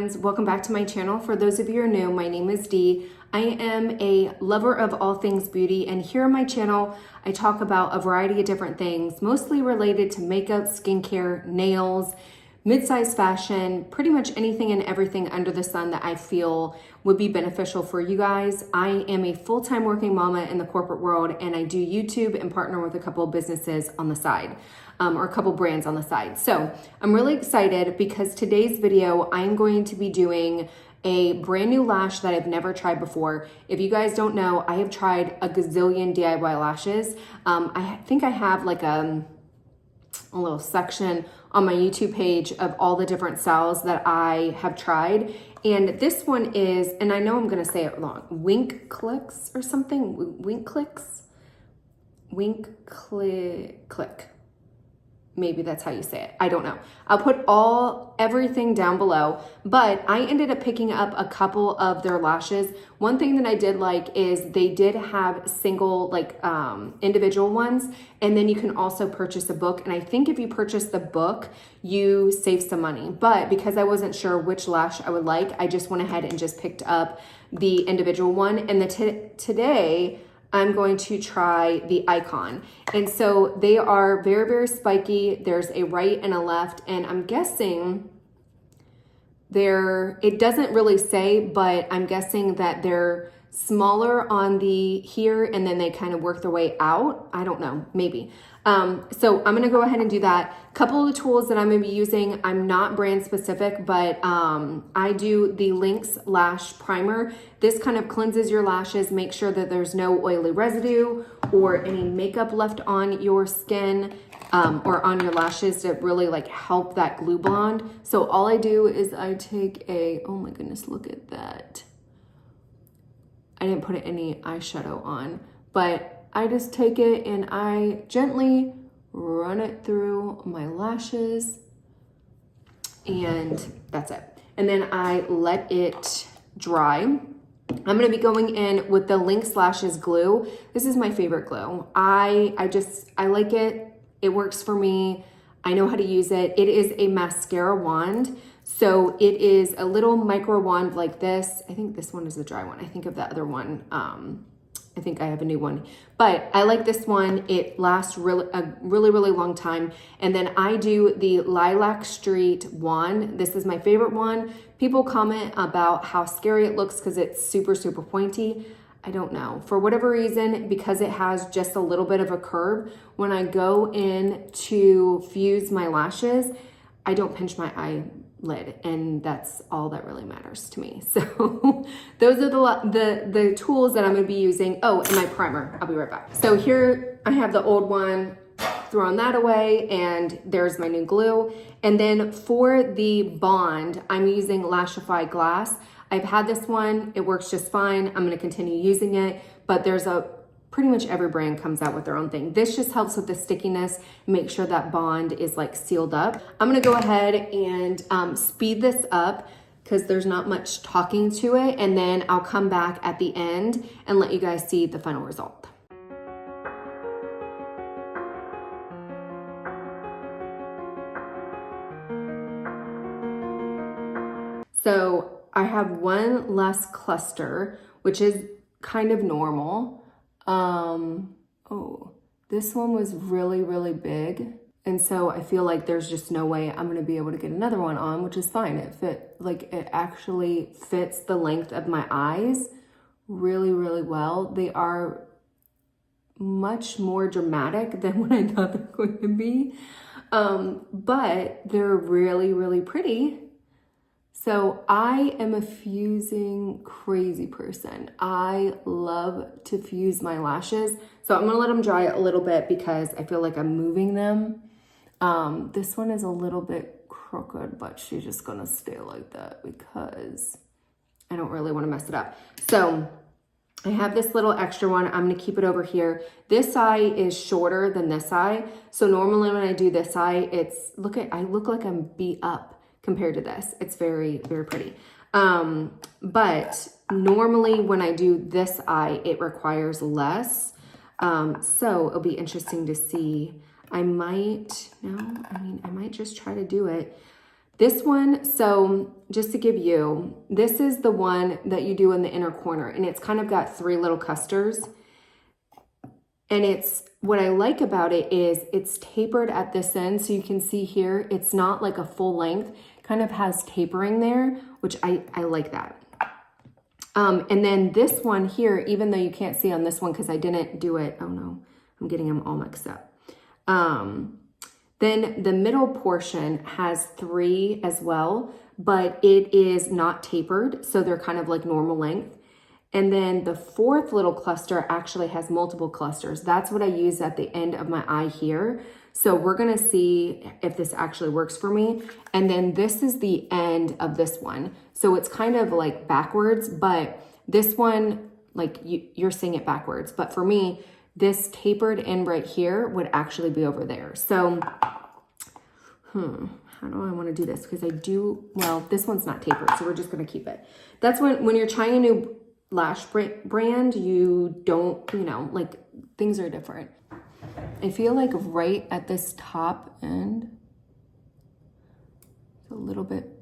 friends, welcome back to my channel. For those of you who are new, my name is Dee. I am a lover of all things beauty, and here on my channel I talk about a variety of different things, mostly related to makeup, skincare, nails, mid-size fashion, pretty much anything and everything under the sun that I feel would be beneficial for you guys. I am a full-time working mama in the corporate world, and I do YouTube and partner with a couple of businesses on the side, or a couple brands on the side. So I'm really excited because today's video, I'm going to be doing a brand new lash that I've never tried before. If you guys don't know, I have tried a gazillion DIY lashes. I think I have like a little section on my YouTube page of all the different styles that I have tried. And this one is, and I know I'm gonna say it wrong, Wink Cliques or something, Wink Cliques? Wink Clique. Maybe that's how you say it. I don't know. I'll put everything down below, but I ended up picking up a couple of their lashes. One thing that I did like is they did have single, like individual ones, and then you can also purchase a book. And I think if you purchase the book, you save some money. But because I wasn't sure which lash I would like, I just went ahead and just picked up the individual one. And today, I'm going to try the Icon. And so they are very, very spiky. There's a right and a left, and I'm guessing it doesn't really say, but I'm guessing that they're smaller on the here and then they kind of work their way out. I don't know, maybe. So I'm gonna go ahead and do that. Couple of the tools that I'm gonna be using, I'm not brand specific, but I do the Winx Lash Primer. This kind of cleanses your lashes, make sure that there's no oily residue or any makeup left on your skin or on your lashes to really like help that glue bond. So all I do is I take oh my goodness, look at that. I didn't put any eyeshadow on, but I just take it and I gently run it through my lashes, and that's it. And then I let it dry. I'm gonna be going in with the Winx Lashes glue. This is my favorite glue. I like it. It works for me. I know how to use it. It is a mascara wand. So it is a little micro wand like this. I think this one is the dry one. I think of the other one. I think I have a new one, but I like this one. It lasts a really long time. And then I do the Lilac Street wand. This is my favorite one. People comment about how scary it looks because it's super pointy. I don't know. For whatever reason, because it has just a little bit of a curve, when I go in to fuse my lashes, I don't pinch my eyelid, and that's all that really matters to me. So those are the tools that I'm gonna be using. Oh, and my primer. I'll be right back. So here I have the old one, throwing that away, and there's my new glue. And then for the bond, I'm using Lashify Glass. I've had this one, it works just fine. I'm gonna continue using it, but pretty much every brand comes out with their own thing. This just helps with the stickiness, make sure that bond is like sealed up. I'm gonna go ahead and speed this up because there's not much talking to it, and then I'll come back at the end and let you guys see the final result. So I have one less cluster, which is kind of normal. Oh, this one was really big. And so I feel like there's just no way I'm gonna be able to get another one on, which is fine. It actually fits the length of my eyes really well. They are much more dramatic than what I thought they were going to be. But they're really pretty. So I am a fusing crazy person. I love to fuse my lashes. So I'm gonna let them dry a little bit because I feel like I'm moving them. This one is a little bit crooked, but she's just gonna stay like that because I don't really wanna mess it up. So I have this little extra one. I'm gonna keep it over here. This eye is shorter than this eye. So normally when I do this eye, I look like I'm beat up compared to this. It's very pretty. But normally when I do this eye, it requires less. So it'll be interesting to see. I might just try to do it. This one, so just to give you, this is the one that you do in the inner corner, and it's kind of got 3 little clusters. And it's, what I like about it is it's tapered at this end. So you can see here, it's not like a full length, kind of has tapering there, which I like that. And then this one here, even though you can't see on this one because I didn't do it, oh no, I'm getting them all mixed up. Then the middle portion has 3 as well, but it is not tapered. So they're kind of like normal length. And then the 4th little cluster actually has multiple clusters. That's what I use at the end of my eye here. So we're gonna see if this actually works for me. And then this is the end of this one. So it's kind of like backwards, but this one, like you're seeing it backwards. But for me, this tapered end right here would actually be over there. So, how do I want to do this? Because I do, well, this one's not tapered, so we're just going to keep it. That's when you're trying a new lash brand, you don't, you know, like things are different. I feel like right at this top end, a little bit,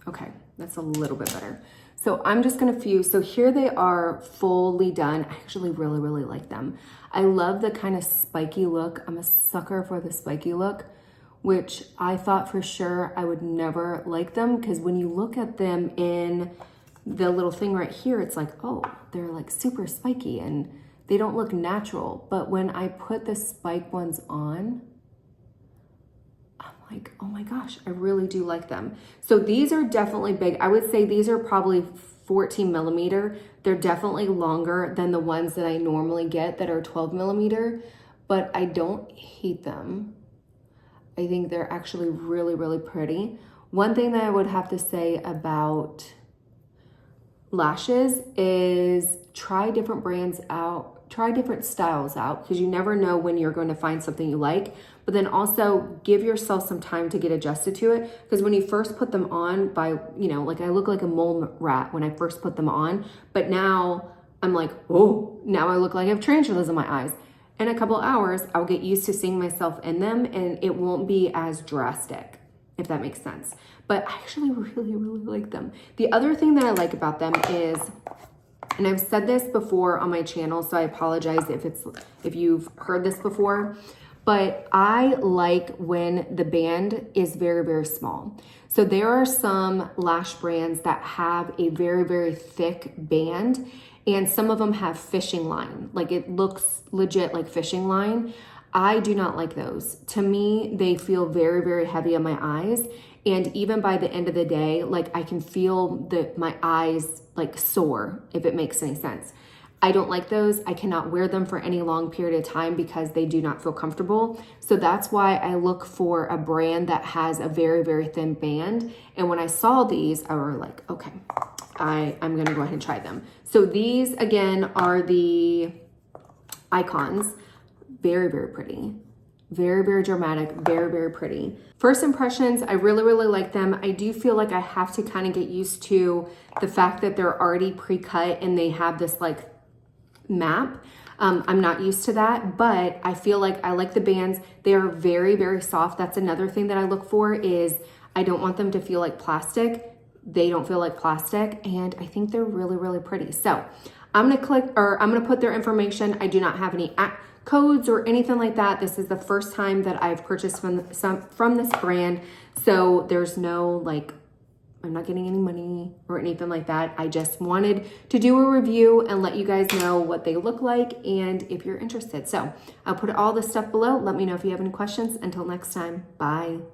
okay, that's a little bit better. So I'm just gonna fuse. So here they are fully done. I actually really, really like them. I love the kind of spiky look. I'm a sucker for the spiky look, which I thought for sure I would never like them, because when you look at them in the little thing right here, it's like, oh, they're like super spiky and they don't look natural. But when I put the spike ones on, like, oh my gosh, I really do like them. So these are definitely big. I would say these are probably 14 millimeter. They're definitely longer than the ones that I normally get that are 12 millimeter, but I don't hate them. I think they're actually really, really pretty. One thing that I would have to say about lashes is try different brands out, try different styles out, because you never know when you're going to find something you like. But then also give yourself some time to get adjusted to it, because when you first put them on, by, you know, like I look like a mole rat when I first put them on, but now I'm like, oh, now I look like I have tarantulas in my eyes. In a couple hours, I'll get used to seeing myself in them and it won't be as drastic, if that makes sense. But I actually really, really like them. The other thing that I like about them is, and I've said this before on my channel, so I apologize if you've heard this before, but I like when the band is very, very small. So there are some lash brands that have a very, very thick band, and some of them have fishing line. Like it looks legit like fishing line. I do not like those. To me, they feel very, very heavy on my eyes. And even by the end of the day, like I can feel my eyes like sore, if it makes any sense. I don't like those. I cannot wear them for any long period of time because they do not feel comfortable. So that's why I look for a brand that has a very, very thin band. And when I saw these, I was like, okay, I'm gonna go ahead and try them. So these again are the Icons. Very, very pretty. Very, very dramatic, very, very pretty. First impressions, I really, really like them. I do feel like I have to kind of get used to the fact that they're already pre-cut and they have this like map. I'm not used to that, but I feel like I like the bands. They are very, very soft. That's another thing that I look for, is I don't want them to feel like plastic. They don't feel like plastic, and I think they're really, really pretty. So I'm gonna put their information. I do not have any codes or anything like that. This is the first time that I've purchased from this brand. So there's no like, I'm not getting any money or anything like that. I just wanted to do a review and let you guys know what they look like and if you're interested. So I'll put all this stuff below. Let me know if you have any questions. Until next time, bye.